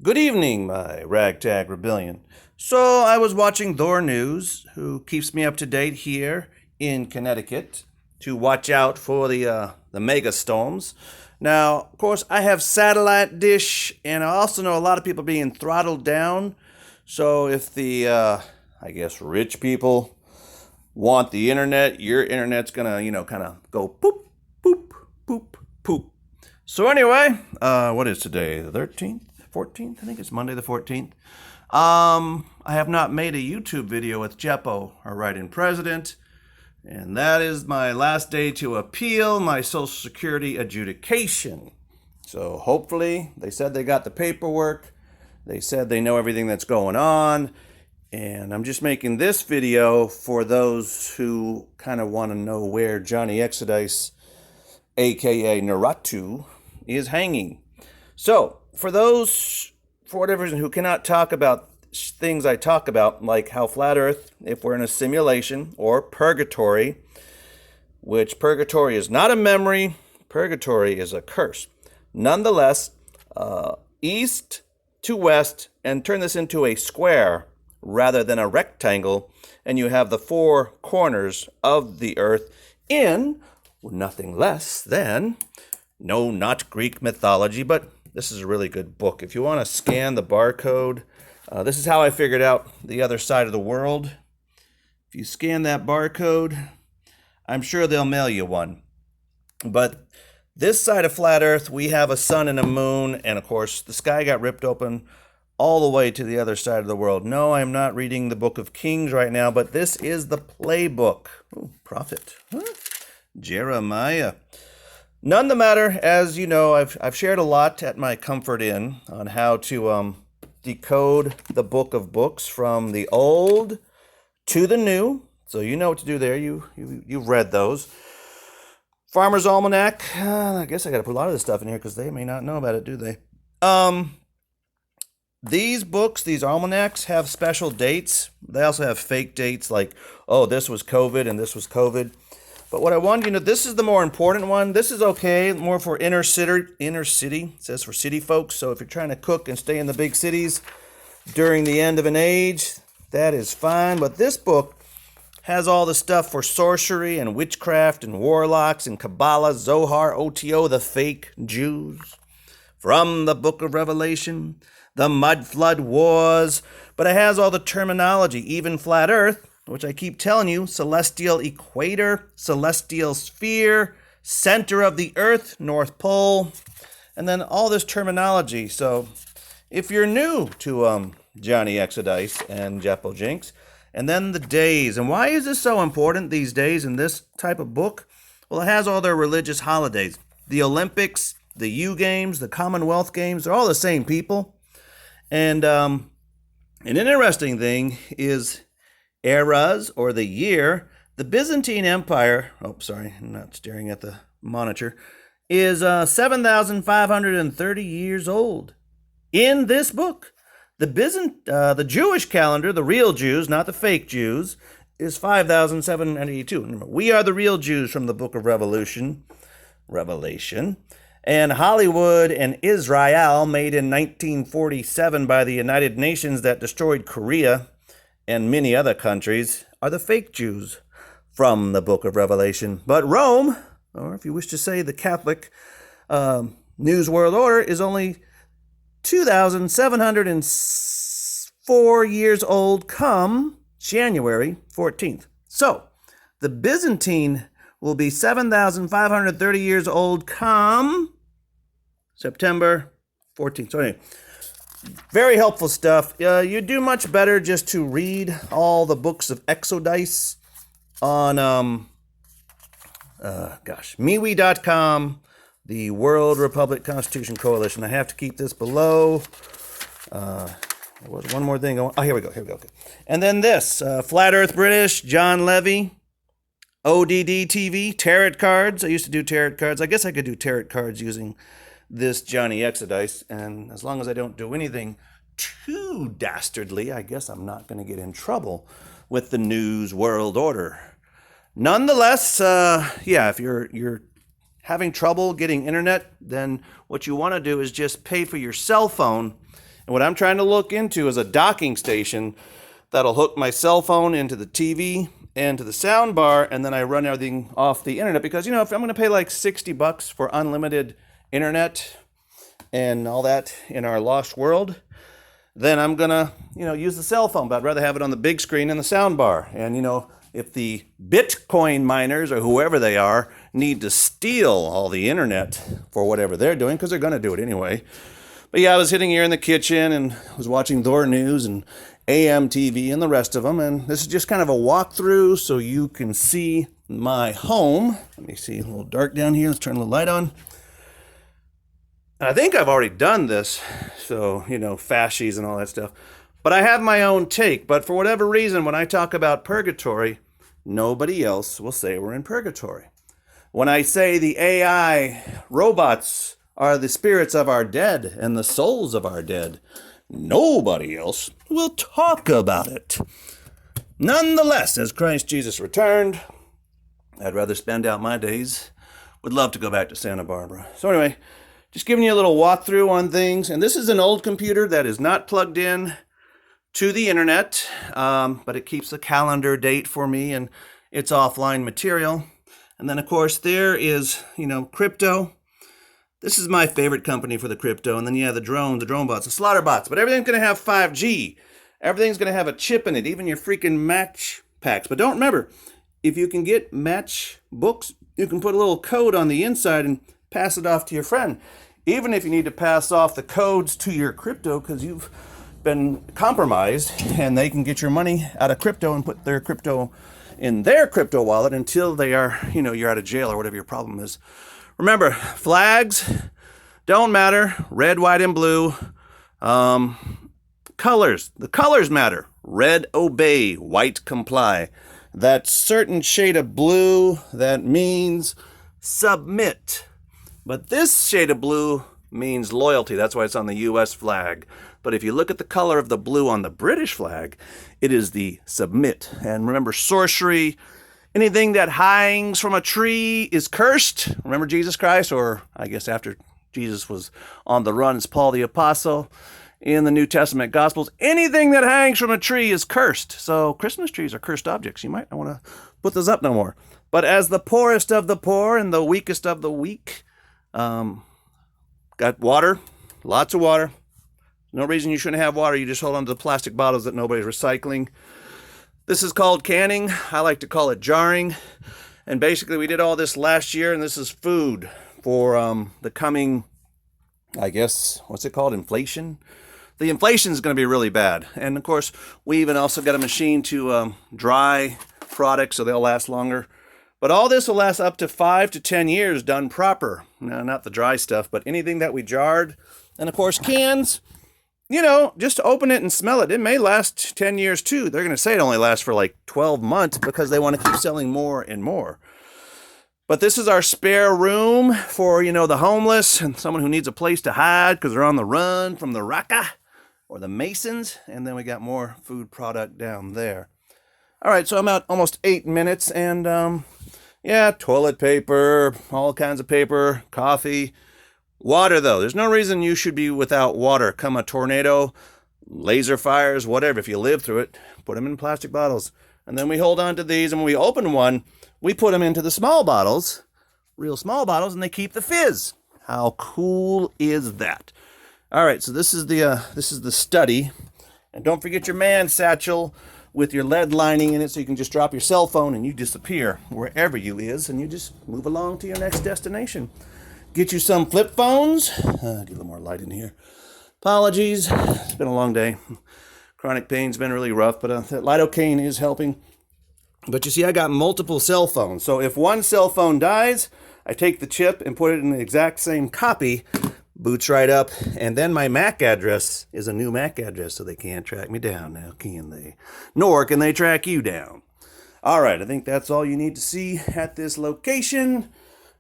Good evening, my ragtag rebellion. So I was watching Thor News, who keeps me up to date here in Connecticut to watch out for the mega storms. Now, of course, I have satellite dish, and I also know a lot of people being throttled down. So if the I guess rich people want the internet, your internet's gonna kind of go poop, poop, poop, poop. So anyway, what is today? The 13th? 14th? I think it's Monday the 14th. I have not made a YouTube video with Jeppo, our write-in president, and that is my last day to appeal my Social Security adjudication. So hopefully, they said they got the paperwork, they said they know everything that's going on, and I'm just making this video for those who kind of want to know where Johnnyexodice, aka Naratu, is hanging. So, for those, for whatever reason, who cannot talk about things I talk about, like how flat Earth, if we're in a simulation, or purgatory, which purgatory is not a memory, purgatory is a curse. Nonetheless, east to west, and turn this into a square rather than a rectangle, and you have the four corners of the Earth in nothing less than, no, not Greek mythology, but this is a really good book. If you want to scan the barcode, this is how I figured out the other side of the world. If you scan that barcode, I'm sure they'll mail you one. But this side of flat Earth, we have a sun and a moon, and of course, the sky got ripped open all the way to the other side of the world. No, I'm not reading the Book of Kings right now, but this is the playbook. Ooh, prophet. Huh? Jeremiah. None the matter, as you know, I've shared a lot at my Comfort Inn on how to decode the book of books from the old to the new. So you know what to do there. You've read those. Farmer's Almanac. I guess I got to put a lot of this stuff in here because they may not know about it, do they? These books, these almanacs, have special dates. They also have fake dates like, oh, this was COVID and this was COVID. But what I want you to know, this is the more important one. This is okay, more for inner city. It says for city folks. So if you're trying to cook and stay in the big cities during the end of an age, that is fine. But this book has all the stuff for sorcery and witchcraft and warlocks and Kabbalah, Zohar, OTO, the fake Jews. From the book of Revelation, the mud flood wars. But it has all the terminology, even flat Earth, which I keep telling you, celestial equator, celestial sphere, center of the earth, North Pole, and then all this terminology. So if you're new to Johnnyexodice and Jeppo Jinx, and then the days, and why is this so important these days in this type of book? Well, it has all their religious holidays. The Olympics, the U Games, the Commonwealth Games, they're all the same people. And an interesting thing is eras, or the year. The Byzantine Empire, oh, sorry, I'm not staring at the monitor, is 7,530 years old. In this book, the Jewish calendar, the real Jews, not the fake Jews, is 5,782. Remember, we are the real Jews from the book of Revelation. And Hollywood and Israel, made in 1947 by the United Nations that destroyed Korea and many other countries, are the fake Jews from the book of Revelation. But Rome, or if you wish to say the Catholic News World Order, is only 2,704 years old come January 14th. So, the Byzantine will be 7,530 years old come September 14th. So anyway, very helpful stuff. You do much better just to read all the books of Exodice on, MeWe.com, the World Republic Constitution Coalition. I have to keep this below. There was one more thing. Oh, here we go. Okay. And then this, Flat Earth British, John Levy, ODD TV, tarot cards. I used to do tarot cards. I guess I could do tarot cards using this Johnnyexodice, and as long as I don't do anything too dastardly, I guess I'm not going to get in trouble with the News World Order. Nonetheless, if you're having trouble getting internet, then what you want to do is just pay for your cell phone And what I'm trying to look into is a docking station that'll hook my cell phone into the TV and to the sound bar, and then I run everything off the internet. Because, if I'm going to pay like $60 for unlimited internet and all that in our lost world, then I'm going to, use the cell phone. But I'd rather have it on the big screen and the sound bar. And, if the Bitcoin miners or whoever they are need to steal all the internet for whatever they're doing, because they're going to do it anyway. But yeah, I was sitting here in the kitchen and was watching Thor News and AM TV and the rest of them. And this is just kind of a walkthrough so you can see my home. Let me see, a little dark down here. Let's turn the light on. And I think I've already done this, so, fascies and all that stuff. But I have my own take. But for whatever reason, when I talk about purgatory, nobody else will say we're in purgatory. When I say the AI robots are the spirits of our dead and the souls of our dead, nobody else will talk about it. Nonetheless, as Christ Jesus returned, I'd rather spend out my days. Would love to go back to Santa Barbara. So anyway, just giving you a little walkthrough on things. And this is an old computer that is not plugged in to the internet, but it keeps a calendar date for me, and it's offline material. And then, of course, there is, crypto. This is my favorite company for the crypto. And then, the drone bots, the slaughter bots. But everything's going to have 5G. Everything's going to have a chip in it, even your freaking match packs. But don't remember, if you can get match books, you can put a little code on the inside and pass it off to your friend. Even if you need to pass off the codes to your crypto because you've been compromised, and they can get your money out of crypto and put their crypto in their crypto wallet until they are, you're out of jail or whatever your problem is. Remember, flags don't matter. Red, white, and blue. Colors. The colors matter. Red, obey. White, comply. That certain shade of blue, that means submit. But this shade of blue means loyalty. That's why it's on the U.S. flag. But if you look at the color of the blue on the British flag, it is the submit. And remember, sorcery, anything that hangs from a tree is cursed. Remember Jesus Christ, or I guess after Jesus was on the run, it's Paul the Apostle in the New Testament Gospels. Anything that hangs from a tree is cursed. So Christmas trees are cursed objects. You might not want to put those up no more. But as the poorest of the poor and the weakest of the weak, got water, lots of water. No reason you shouldn't have water. You just hold on to the plastic bottles that nobody's recycling. This is called canning. I like to call it jarring. And basically, we did all this last year, and this is food for the coming, I guess, what's it called? Inflation? The inflation is going to be really bad. And, of course, we even also got a machine to dry products so they'll last longer. But all this will last up to 5 to 10 years done proper. No, not the dry stuff, but anything that we jarred. And, of course, cans. Just open it and smell it. It may last 10 years too. They're going to say it only lasts for like 12 months because they want to keep selling more and more. But this is our spare room for, the homeless and someone who needs a place to hide because they're on the run from the Raqqa or the Masons. And then we got more food product down there. All right, so I'm at almost 8 minutes and, toilet paper, all kinds of paper, coffee. Water, though. There's no reason you should be without water. Come a tornado, laser fires, whatever. If you live through it, put them in plastic bottles. And then we hold on to these, and when we open one, we put them into the small bottles, real small bottles, and they keep the fizz. How cool is that? All right, so this is the study. And don't forget your man satchel with your lead lining in it so you can just drop your cell phone and you disappear wherever you is, and you just move along to your next destination. Get you some flip phones. Get a little more light in here. Apologies. It's been a long day. Chronic pain's been really rough, but that lidocaine is helping. But you see, I got multiple cell phones. So if one cell phone dies, I take the chip and put it in the exact same copy. Boots right up. And then my MAC address is a new MAC address, so they can't track me down now, can they? Nor can they track you down. All right, I think that's all you need to see at this location.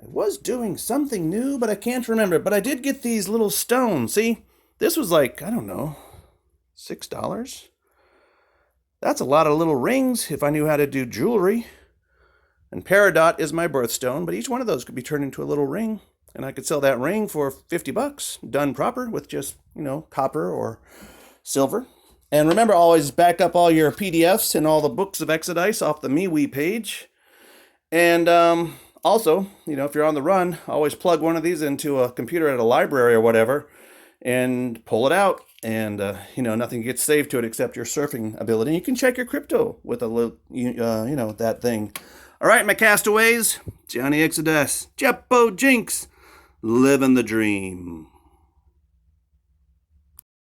I was doing something new, but I can't remember. But I did get these little stones. See, this was like, I don't know, $6. That's a lot of little rings if I knew how to do jewelry. And Peridot is my birthstone, but each one of those could be turned into a little ring. and I could sell that ring for $50, done proper with just, copper or silver. And remember, always back up all your PDFs and all the books of Exodice off the MeWe page. And also, if you're on the run, always plug one of these into a computer at a library or whatever and pull it out. And, nothing gets saved to it except your surfing ability. You can check your crypto with a little, that thing. All right, my castaways, Johnnyexodice, Jeppo Jinx, living the dream.